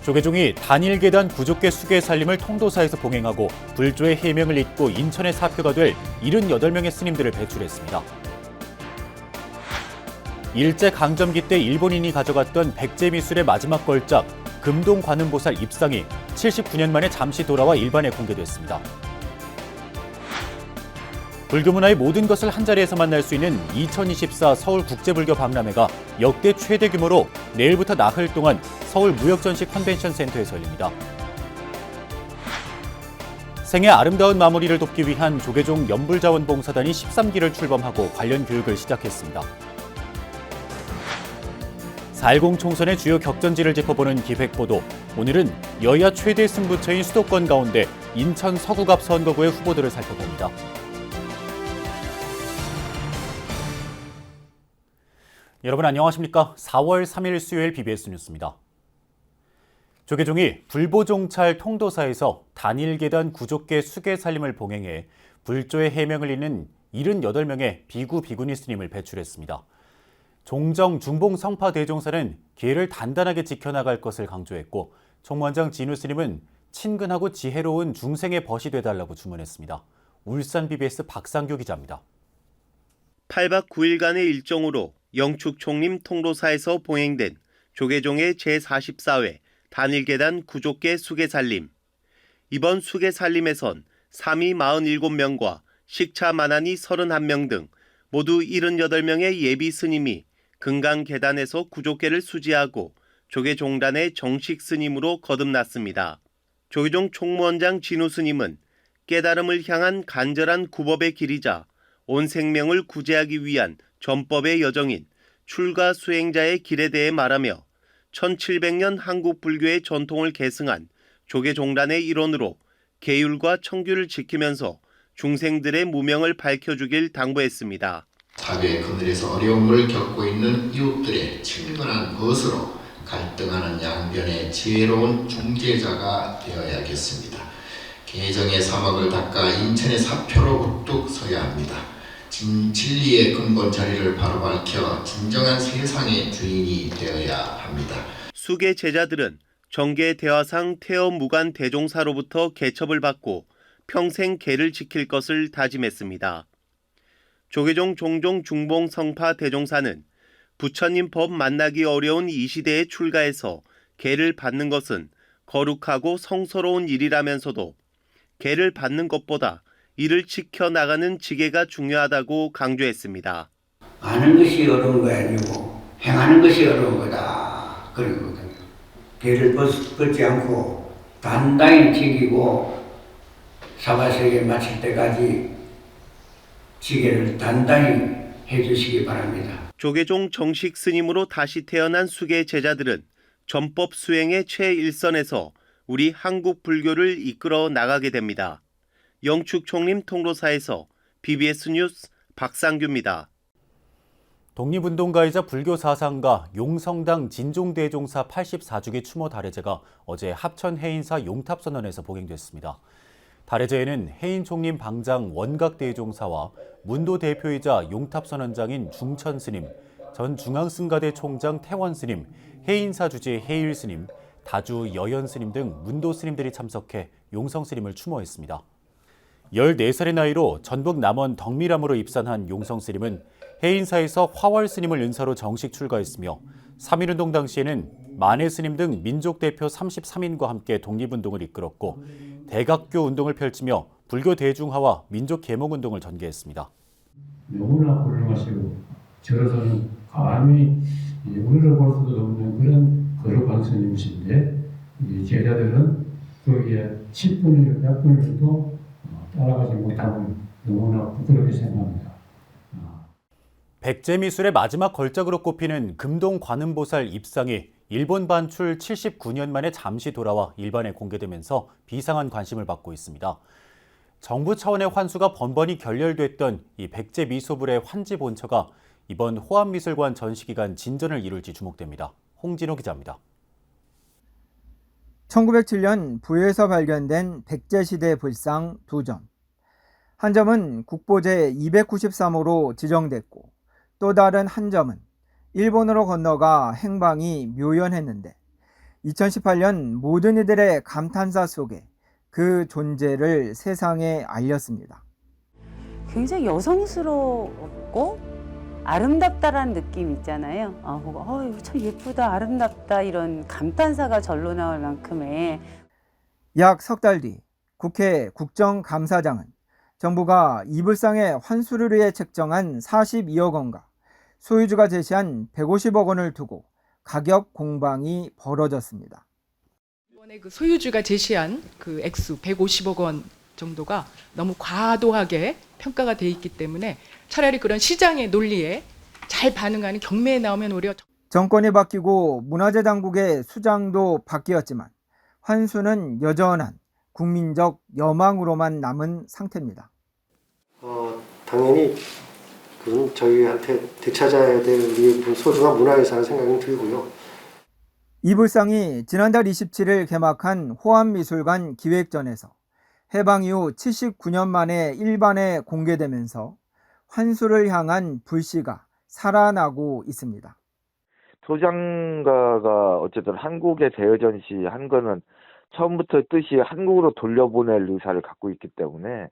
조계종이 단일 계단 구족계 수계 살림을 통도사에서 봉행하고 불조의 해명을 잇고 인천에 사표가 될 78명의 스님들을 배출했습니다. 일제강점기 때 일본인이 가져갔던 백제미술의 마지막 걸작 금동관음보살 입상이 79년 만에 잠시 돌아와 일반에 공개됐습니다. 불교 문화의 모든 것을 한자리에서 만날 수 있는 2024 서울국제불교 박람회가 역대 최대 규모로 내일부터 나흘 동안 서울무역전시 컨벤션센터에서 열립니다. 생애 아름다운 마무리를 돕기 위한 조계종 연불자원봉사단이 13기를 출범하고 관련 교육을 시작했습니다. 4.10 총선의 주요 격전지를 짚어보는 기획보도. 오늘은 여야 최대 승부처인 수도권 가운데 인천 서구갑 선거구의 후보들을 살펴봅니다. 여러분 안녕하십니까? 4월 3일 수요일 BBS 뉴스입니다. 조계종이 불보종찰 통도사에서 단일 계단 구족계 수계 살림을 봉행해 불조의 해명을 잇는 78명의 비구 비구니 스님을 배출했습니다. 종정 중봉 성파 대종사는 계를 단단하게 지켜나갈 것을 강조했고 총무원장 진우 스님은 친근하고 지혜로운 중생의 벗이 되달라고 주문했습니다. 울산 BBS 박상규 기자입니다. 8박 9일간의 일정으로 영축총림 통도사에서 봉행된 조계종의 제44회 단일계단 구족계 수계살림. 이번 수계살림에선 삼위 47명과 식차 만한이 31명 등 모두 78명의 예비 스님이 금강계단에서 구족계를 수지하고 조계종단의 정식 스님으로 거듭났습니다. 조계종 총무원장 진우 스님은 깨달음을 향한 간절한 구법의 길이자 온 생명을 구제하기 위한 전법의 여정인 출가 수행자의 길에 대해 말하며 1700년 한국 불교의 전통을 계승한 조계종단의 일원으로 계율과 청규를 지키면서 중생들의 무명을 밝혀주길 당부했습니다. 사회의 그늘에서 어려움을 겪고 있는 이웃들의 친근한 벗으로 갈등하는 양변의 지혜로운 중재자가 되어야겠습니다. 계정의 사막을 닦아 인천의 사표로 우뚝 서야 합니다. 진리의 근본 자리를 바로 밝혀 진정한 세상의 주인이 되어야 합니다. 수계 제자들은 정계 대화상 태어 무관 대종사로부터 개첩을 받고 평생 계를 지킬 것을 다짐했습니다. 조계종 종종 중봉 성파 대종사는 부처님 법 만나기 어려운 이 시대에 출가해서 계를 받는 것은 거룩하고 성스러운 일이라면서도 계를 받는 것보다 이를 지켜나가는 지계가 중요하다고 강조했습니다. 아는 것이 어려운 거 아니고 행하는 것이 어려운 거다. 그러거든요. 계를 벗지 않고 단단히 지키고 사바세계 마칠 때까지 지계를 단단히 해주시기 바랍니다. 조계종 정식 스님으로 다시 태어난 수계 제자들은 전법 수행의 최일선에서 우리 한국 불교를 이끌어 나가게 됩니다. 영축총림 통도사에서 BBS 뉴스 박상규입니다. 독립운동가이자 불교 사상가 용성당 진종대종사 84주기 추모 달해제가 어제 합천 해인사 용탑선원에서 봉행됐습니다. 달해제에는 해인총림 방장 원각대종사와 문도 대표이자 용탑선원장인 중천스님, 전 중앙승가대 총장 태원스님, 해인사 주재 해일스님, 다주 여연스님 등 문도스님들이 참석해 용성스님을 추모했습니다. 14살의 나이로 전북 남원 덕미람으로 입산한 용성스님은 해인사에서 화월스님을 은사로 정식 출가했으며 3.1운동 당시에는 만해스님 등 민족대표 33인과 함께 독립운동을 이끌었고 대각교 운동을 펼치며 불교 대중화와 민족 계몽운동을 전개했습니다. 너무나 훌륭하시고 저로서는 감히 우리를 볼 수도 없는 그런 거룩한 스님이신데 제자들은 거기에 10분을 100분을 따라가지 못하고 너무나 부끄럽게 생각합니다. 백제미술의 마지막 걸작으로 꼽히는 금동관음보살 입상이 일본 반출 79년 만에 잠시 돌아와 일반에 공개되면서 비상한 관심을 받고 있습니다. 정부 차원의 환수가 번번이 결렬됐던 이 백제미소불의 환지 본처가 이번 호암미술관 전시기간 진전을 이룰지 주목됩니다. 홍진호 기자입니다. 1907년 부여에서 발견된 백제시대 불상 2점. 한 점은 국보제 293호로 지정됐고 또 다른 한 점은 일본으로 건너가 행방이 묘연했는데 2018년 모든 이들의 감탄사 속에 그 존재를 세상에 알렸습니다. 굉장히 여성스러웠고 아름답다라는 느낌 있잖아요. 이거 참 예쁘다, 아름답다 이런 감탄사가 절로 나올 만큼의 약 석 달 뒤 국회 국정감사장은 정부가 이 불상의 환수를 위해 책정한 42억 원과 소유주가 제시한 150억 원을 두고 가격 공방이 벌어졌습니다. 이번에 그 소유주가 제시한 그 액수 150억 원 정도가 너무 과도하게 평가가 돼 있기 때문에 차라리 그런 시장의 논리에 잘 반응하는 경매에 나오면 오히려 정권이 바뀌고 문화재 당국의 수장도 바뀌었지만 환수는 여전한 국민적 여망으로만 남은 상태입니다. 당연히 그건 저희한테 되찾아야 될 우리 소중한 문화유산을 생각이 들고요. 이 불상이 지난달 27일 개막한 호암미술관 기획전에서 해방 이후 79년 만에 일반에 공개되면서 환수를 향한 불씨가 살아나고 있습니다. 소장가가 어쨌든 한국에 대여전시한 거는 처음부터 뜻이 한국으로 돌려보낼 의사를 갖고 있기 때문에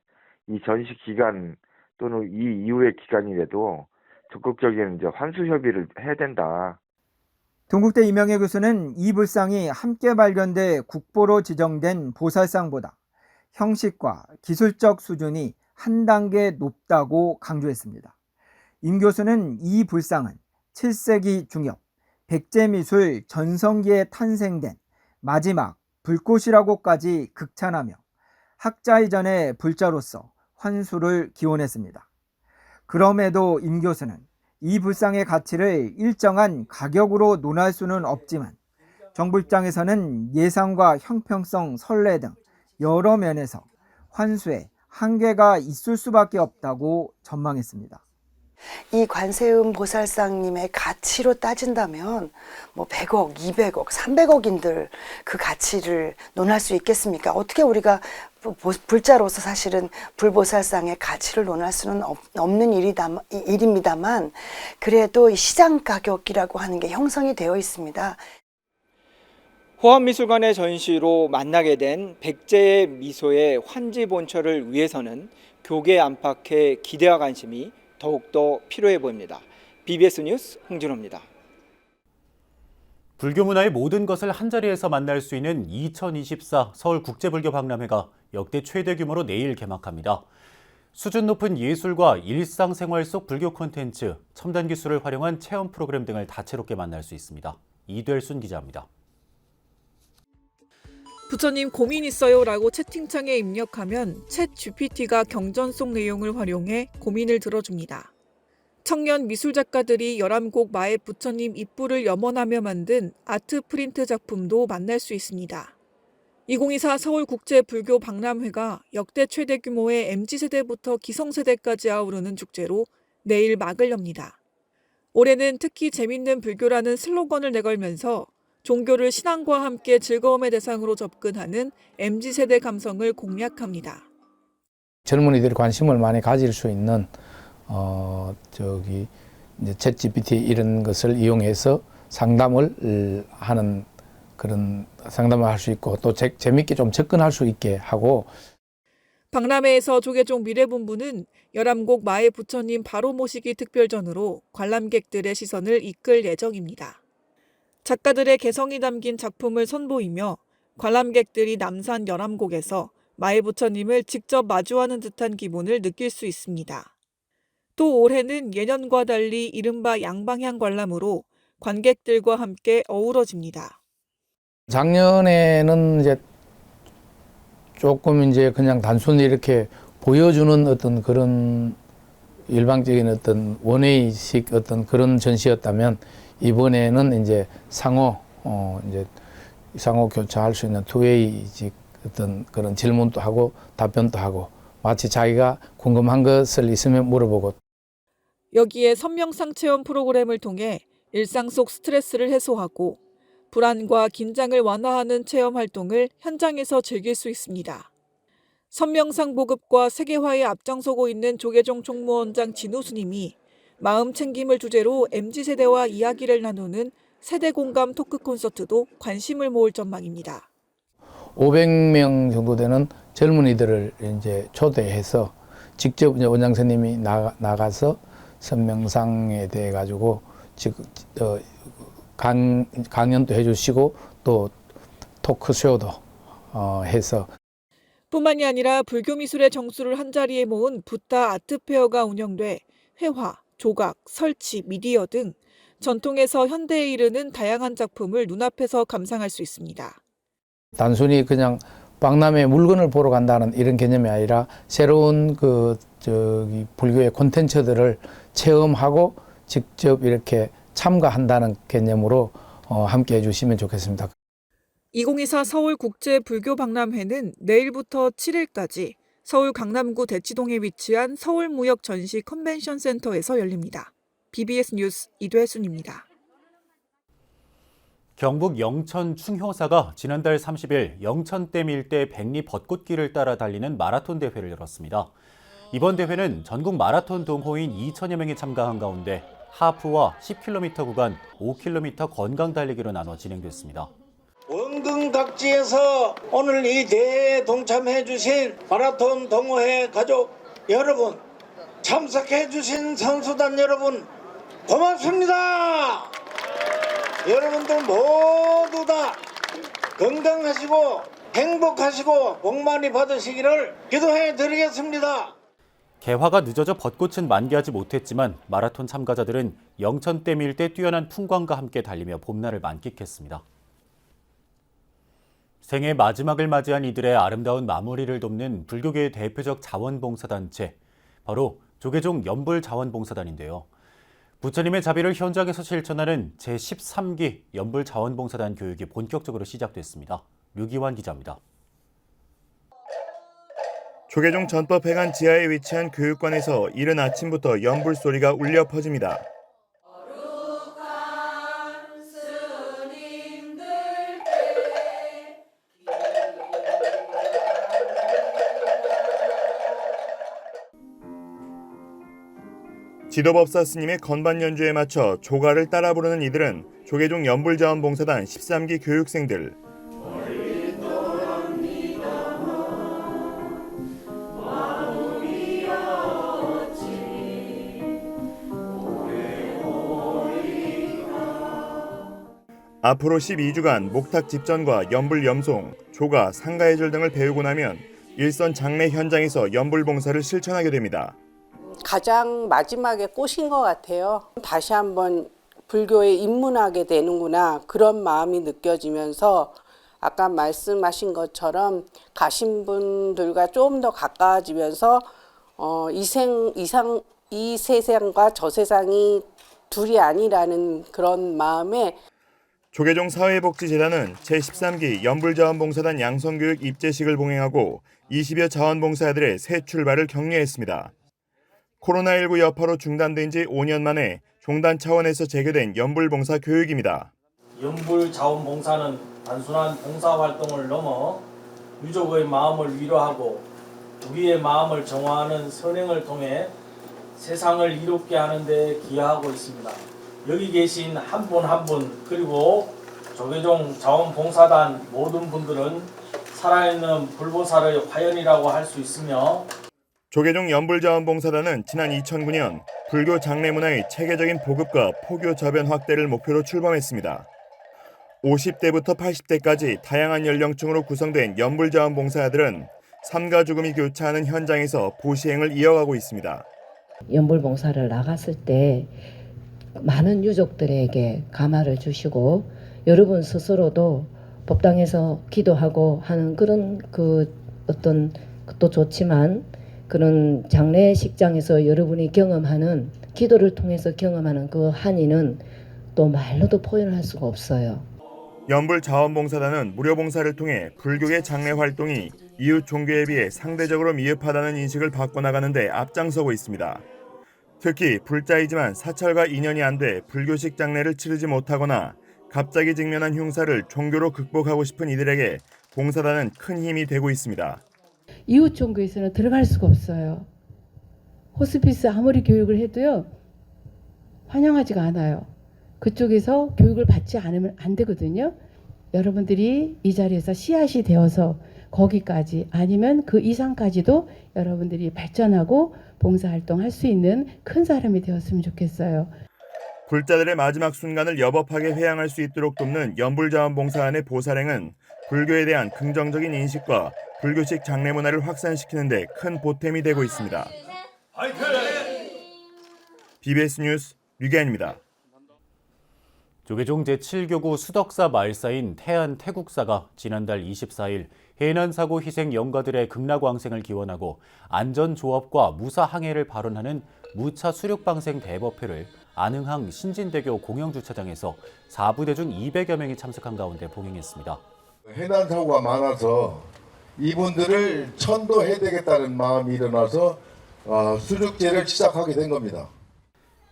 이 전시 기간 또는 이 이후의 기간이라도 적극적인 이제 환수 협의를 해야 된다. 동국대 이명애 교수는 이 불상이 함께 발견돼 국보로 지정된 보살상보다 형식과 기술적 수준이 한 단계 높다고 강조했습니다. 임 교수는 이 불상은 7세기 중엽 백제미술 전성기에 탄생된 마지막 불꽃이라고까지 극찬하며 학자 이전의 불자로서 환수를 기원했습니다. 그럼에도 임 교수는 이 불상의 가치를 일정한 가격으로 논할 수는 없지만 정부 입장에서는 예산과 형평성, 선례 등 여러 면에서 환수에 한계가 있을 수밖에 없다고 전망했습니다. 이 관세음 보살상님의 가치로 따진다면 뭐 100억, 200억, 300억인들 그 가치를 논할 수 있겠습니까? 어떻게 우리가 불자로서 사실은 불보살상의 가치를 논할 수는 없는 일입니다만 그래도 이 시장 가격이라고 하는 게 형성이 되어 있습니다. 호암미술관의 전시로 만나게 된 백제의 미소의 환지 본처를 위해서는 교계 안팎의 기대와 관심이 더욱더 필요해 보입니다. BBS 뉴스 홍진호입니다. 불교 문화의 모든 것을 한자리에서 만날 수 있는 2024 서울국제불교박람회가 역대 최대 규모로 내일 개막합니다. 수준 높은 예술과 일상생활 속 불교 콘텐츠, 첨단 기술을 활용한 체험 프로그램 등을 다채롭게 만날 수 있습니다. 이del순 기자입니다. 부처님 고민 있어요 라고 채팅창에 입력하면 챗 GPT가 경전 속 내용을 활용해 고민을 들어줍니다. 청년 미술작가들이 11곡 마의 부처님 입부를 염원하며 만든 아트 프린트 작품도 만날 수 있습니다. 2024 서울국제불교박람회가 역대 최대 규모의 MZ세대부터 기성세대까지 아우르는 축제로 내일 막을 엽니다. 올해는 특히 재밌는 불교라는 슬로건을 내걸면서 종교를 신앙과 함께 즐거움의 대상으로 접근하는 MZ세대 감성을 공략합니다. 젊은이들이 관심을 많이 가질 수 있는 이제 챗GPT 이런 것을 이용해서 상담을 하는 그런 상담을 할 수 있고 또 재밌게 좀 접근할 수 있게 하고. 박람회에서 조계종 미래본부는 11곡 마의 부처님 바로 모시기 특별전으로 관람객들의 시선을 이끌 예정입니다. 작가들의 개성이 담긴 작품을 선보이며 관람객들이 남산 11곡에서 마의 부처님을 직접 마주하는 듯한 기분을 느낄 수 있습니다. 또 올해는 예년과 달리 이른바 양방향 관람으로 관객들과 함께 어우러집니다. 작년에는 이제 조금 이제 그냥 단순히 이렇게 보여주는 어떤 그런 일방적인 어떤 원웨이식 어떤 그런 전시였다면 이번에는 이제 상호 교차할 수 있는 투웨이식 어떤 그런 질문도 하고 답변도 하고 마치 자기가 궁금한 것을 있으면 물어보고. 여기에 선명상 체험 프로그램을 통해 일상 속 스트레스를 해소하고 불안과 긴장을 완화하는 체험 활동을 현장에서 즐길 수 있습니다. 선명상 보급과 세계화에 앞장서고 있는 조계종 총무원장 진우 스님이 마음 챙김을 주제로 MZ세대와 이야기를 나누는 세대 공감 토크 콘서트도 관심을 모을 전망입니다. 500명 정도 되는 젊은이들을 이제 초대해서 직접 이제 원장 선생님이 나가서 선명상에 대해 가지고 강연도 해주시고 또 토크쇼도 해서 뿐만이 아니라 불교 미술의 정수를 한자리에 모은 붓다 아트페어가 운영돼 회화, 조각, 설치, 미디어 등 전통에서 현대에 이르는 다양한 작품을 눈앞에서 감상할 수 있습니다. 단순히 그냥 박람회 물건을 보러 간다는 이런 개념이 아니라 새로운 불교의 콘텐츠들을 체험하고 직접 이렇게 참가한다는 개념으로 함께 해주시면 좋겠습니다. 2024 서울국제불교박람회는 내일부터 7일까지 서울 강남구 대치동에 위치한 서울무역전시 컨벤션센터에서 열립니다. BBS 뉴스 이도혜순입니다. 경북 영천 충효사가 지난달 30일 영천댐 일대 백리 벚꽃길을 따라 달리는 마라톤 대회를 열었습니다. 이번 대회는 전국 마라톤 동호인 2천여 명이 참가한 가운데 하프와 10km 구간 5km 건강 달리기로 나눠 진행됐습니다. 원근 각지에서 오늘 이 대회에 동참해 주신 마라톤 동호회 가족 여러분, 참석해 주신 선수단 여러분 고맙습니다. 여러분들 모두 다 건강하시고 행복하시고 복 많이 받으시기를 기도해 드리겠습니다. 개화가 늦어져 벚꽃은 만개하지 못했지만 마라톤 참가자들은 영천댐 일대 뛰어난 풍광과 함께 달리며 봄날을 만끽했습니다. 생애 마지막을 맞이한 이들의 아름다운 마무리를 돕는 불교계의 대표적 자원봉사단체, 바로 조계종 연불자원봉사단인데요. 부처님의 자비를 현장에서 실천하는 제13기 연불자원봉사단 교육이 본격적으로 시작됐습니다. 류기환 기자입니다. 조계종 전법회관 지하에 위치한 교육관에서 이른 아침부터 연불 소리가 울려 퍼집니다. 지도법사 스님의 건반 연주에 맞춰 조가를 따라 부르는 이들은 조계종 연불자원봉사단 13기 교육생들. 앞으로 12주간 목탁 집전과 연불 염송, 조가, 상가해절 등을 배우고 나면 일선 장례 현장에서 연불 봉사를 실천하게 됩니다. 가장 마지막에 꽂힌 것 같아요. 다시 한번 불교에 입문하게 되는구나, 그런 마음이 느껴지면서 아까 말씀하신 것처럼 가신 분들과 좀 더 가까워지면서 이 세상과 저 세상이 둘이 아니라는 그런 마음에 조계종 사회복지재단은 제13기 연불자원봉사단 양성교육 입제식을 봉행하고 20여 자원봉사자들의 새 출발을 격려했습니다. 코로나19 여파로 중단된 지 5년 만에 종단 차원에서 재개된 연불봉사 교육입니다. 연불자원봉사는 단순한 봉사활동을 넘어 유족의 마음을 위로하고 우리의 마음을 정화하는 선행을 통해 세상을 이롭게 하는 데 기여하고 있습니다. 여기 계신 한 분 한 분, 그리고 조계종 자원봉사단 모든 분들은 살아있는 불보살의 화연이라고 할 수 있으며, 조계종 연불자원봉사단은 지난 2009년 불교 장례 문화의 체계적인 보급과 포교 저변 확대를 목표로 출범했습니다. 50대부터 80대까지 다양한 연령층으로 구성된 연불자원봉사자들은 삶과 죽음이 교차하는 현장에서 보시행을 이어가고 있습니다. 연불봉사를 나갔을 때 많은 유족들에게 감화를 주시고 여러분 스스로도 법당에서 기도하고 하는 그런 어떤 것도 좋지만 그런 장례식장에서 여러분이 경험하는 기도를 통해서 경험하는 그 한의는 또 말로도 표현을 할 수가 없어요. 연불자원봉사단은 무료봉사를 통해 불교계 장례 활동이 이웃 종교에 비해 상대적으로 미흡하다는 인식을 바꿔나가는 데 앞장서고 있습니다. 특히 불자이지만 사찰과 인연이 안 돼 불교식 장례를 치르지 못하거나 갑자기 직면한 흉사를 종교로 극복하고 싶은 이들에게 봉사단은 큰 힘이 되고 있습니다. 이웃 종교에서는 들어갈 수가 없어요. 호스피스 아무리 교육을 해도요, 환영하지가 않아요. 그쪽에서 교육을 받지 않으면 안 되거든요. 여러분들이 이 자리에서 씨앗이 되어서 거기까지 아니면 그 이상까지도 여러분들이 발전하고 봉사활동할 수 있는 큰 사람이 되었으면 좋겠어요. 불자들의 마지막 순간을 여법하게 회양할 수 있도록 돕는 연불자원봉사단의 보살행은 불교에 대한 긍정적인 인식과 불교식 장례 문화를 확산시키는 데 큰 보탬이 되고 있습니다. BBS 뉴스 류기안입니다. 조계종 제7교구 수덕사 말사인 태안 태국사가 지난달 24일 해난사고 희생 영가들의 극락왕생을 기원하고 안전조업과 무사항해를 발언하는 무차 수륙방생 대법회를 안흥항 신진대교 공영주차장에서 4부대 중 200여 명이 참석한 가운데 봉행했습니다. 해난사고가 많아서 이분들을 천도해야 되겠다는 마음이 일어나서 수륙제를 시작하게 된 겁니다.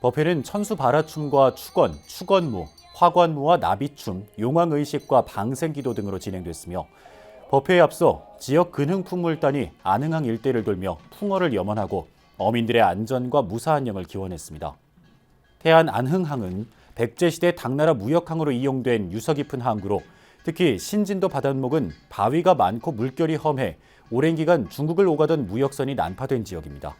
법회는 천수바라춤과 축원, 축원무, 화관무와 나비춤, 용왕의식과 방생기도 등으로 진행됐으며 법회에 앞서 지역 근흥풍물단이 안흥항 일대를 돌며 풍어를 염원하고 어민들의 안전과 무사안녕을 기원했습니다. 태안 안흥항은 백제시대 당나라 무역항으로 이용된 유서 깊은 항구로 특히 신진도 바닷목은 바위가 많고 물결이 험해 오랜 기간 중국을 오가던 무역선이 난파된 지역입니다.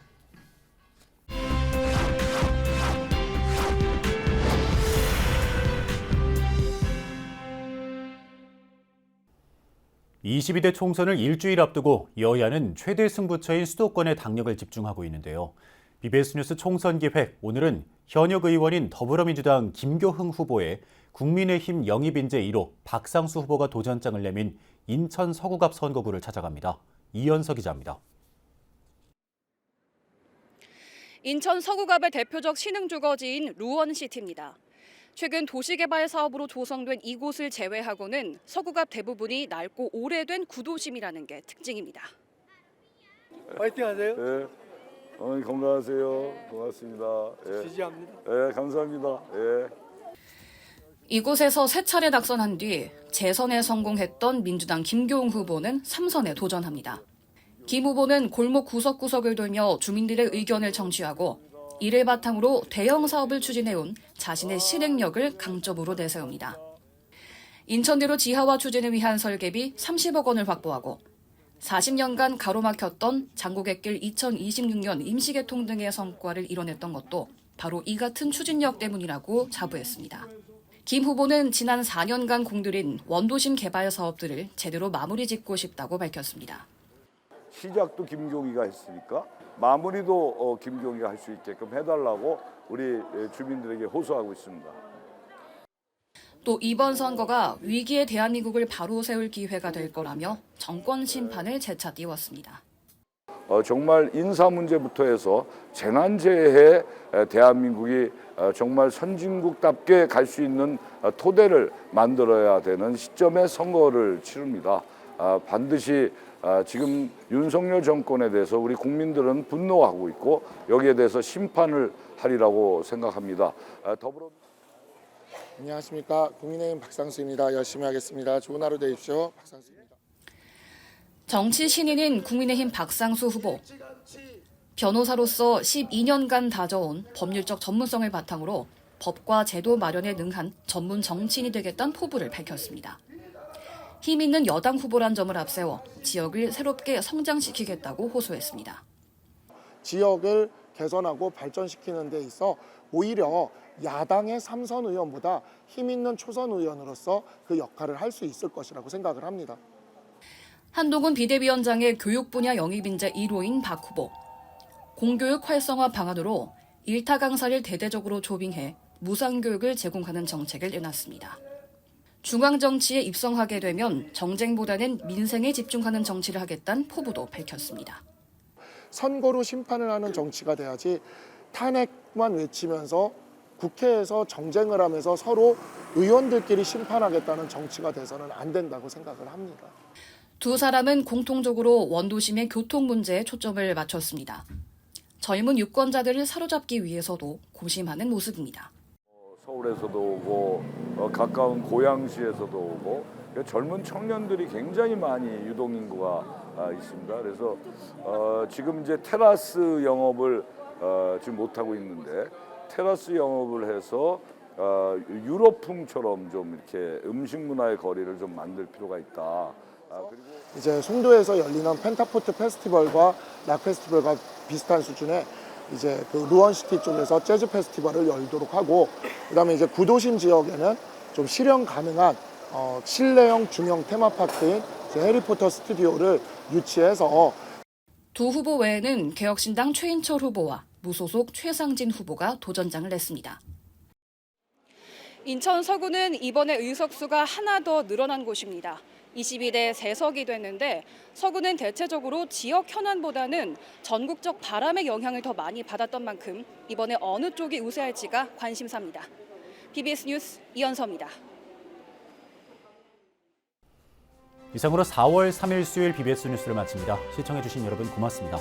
22대 총선을 일주일 앞두고 여야는 최대 승부처인 수도권에 당력을 집중하고 있는데요. BBS 뉴스 총선 기획, 오늘은 현역 의원인 더불어민주당 김교흥 후보의 국민의힘 영입인재 1호 박상수 후보가 도전장을 내민 인천 서구갑 선거구를 찾아갑니다. 이현석 기자입니다. 인천 서구갑의 대표적 신흥주거지인 루원시티입니다. 최근 도시개발 사업으로 조성된 이곳을 제외하고는 서구갑 대부분이 낡고 오래된 구도심이라는 게 특징입니다. 파이팅 하세요. 네, 어머니 건강하세요. 고맙습니다. 예. 지지합니다. 네, 감사합니다. 예. 이곳에서 세 차례 낙선한 뒤 재선에 성공했던 민주당 김교흥 후보는 3선에 도전합니다. 김 후보는 골목 구석구석을 돌며 주민들의 의견을 청취하고 이를 바탕으로 대형 사업을 추진해온 자신의 실행력을 강점으로 내세웁니다. 인천대로 지하화 추진을 위한 설계비 30억 원을 확보하고 40년간 가로막혔던 장고객길 2026년 임시개통 등의 성과를 이뤄냈던 것도 바로 이 같은 추진력 때문이라고 자부했습니다. 김 후보는 지난 4년간 공들인 원도심 개발 사업들을 제대로 마무리 짓고 싶다고 밝혔습니다. 시작도 김교기가 했으니까 마무리도 김교기가 할 수 있게끔 해달라고 우리 주민들에게 호소하고 있습니다. 또 이번 선거가 위기의 대한민국을 바로 세울 기회가 될 거라며 정권 심판을 재차 띄웠습니다. 정말 인사 문제부터 해서 재난재해에 대한민국이 정말 선진국답게 갈 수 있는 토대를 만들어야 되는 시점에 선거를 치릅니다. 반드시 지금 윤석열 정권에 대해서 우리 국민들은 분노하고 있고 여기에 대해서 심판을 하리라고 생각합니다. 안녕하십니까. 국민의힘 박상수입니다. 열심히 하겠습니다. 좋은 하루 되십시오. 박상수입니다. 정치 신인인 국민의힘 박상수 후보. 변호사로서 12년간 다져온 법률적 전문성을 바탕으로 법과 제도 마련에 능한 전문 정치인이 되겠다는 포부를 밝혔습니다. 힘 있는 여당 후보란 점을 앞세워 지역을 새롭게 성장시키겠다고 호소했습니다. 지역을 개선하고 발전시키는 데 있어 오히려 야당의 3선 의원보다 힘 있는 초선 의원으로서 그 역할을 할 수 있을 것이라고 생각을 합니다. 한동훈 비대위원장의 교육 분야 영입인재 1호인 박 후보. 공교육 활성화 방안으로 일타 강사를 대대적으로 조빙해 무상교육을 제공하는 정책을 내놨습니다. 중앙정치에 입성하게 되면 정쟁보다는 민생에 집중하는 정치를 하겠다는 포부도 밝혔습니다. 선거로 심판을 하는 정치가 돼야지 탄핵만 외치면서 국회에서 정쟁을 하면서 서로 의원들끼리 심판하겠다는 정치가 돼서는 안 된다고 생각을 합니다. 두 사람은 공통적으로 원도심의 교통 문제에 초점을 맞췄습니다. 젊은 유권자들을 사로잡기 위해서도 고심하는 모습입니다. 서울에서도 오고 가까운 고양시에서도 오고 젊은 청년들이 굉장히 많이 유동인구가 있습니다. 그래서 지금 이제 테라스 영업을 지금 못하고 있는데 테라스 영업을 해서 유럽풍처럼 좀 이렇게 음식 문화의 거리를 좀 만들 필요가 있다. 그리고 이제 송도에서 열리는 펜타포트 페스티벌과 락 페스티벌과 비슷한 수준의 이제 그 루원시티 쪽에서 재즈 페스티벌을 열도록 하고, 그다음에 이제 구도심 지역에는 좀 실현 가능한 실내형 중형 테마파크인 해리포터 스튜디오를 유치해서 두 후보 외에는 개혁신당 최인철 후보와 무소속 최상진 후보가 도전장을 냈습니다. 인천 서구는 이번에 의석수가 하나 더 늘어난 곳입니다. 22대 3석이 됐는데 서구는 대체적으로 지역 현안보다는 전국적 바람의 영향을 더 많이 받았던 만큼 이번에 어느 쪽이 우세할지가 관심사입니다. BBS 뉴스 이현서입니다. 이상으로 4월 3일 수요일 BBS 뉴스를 마칩니다. 시청해주신 여러분 고맙습니다.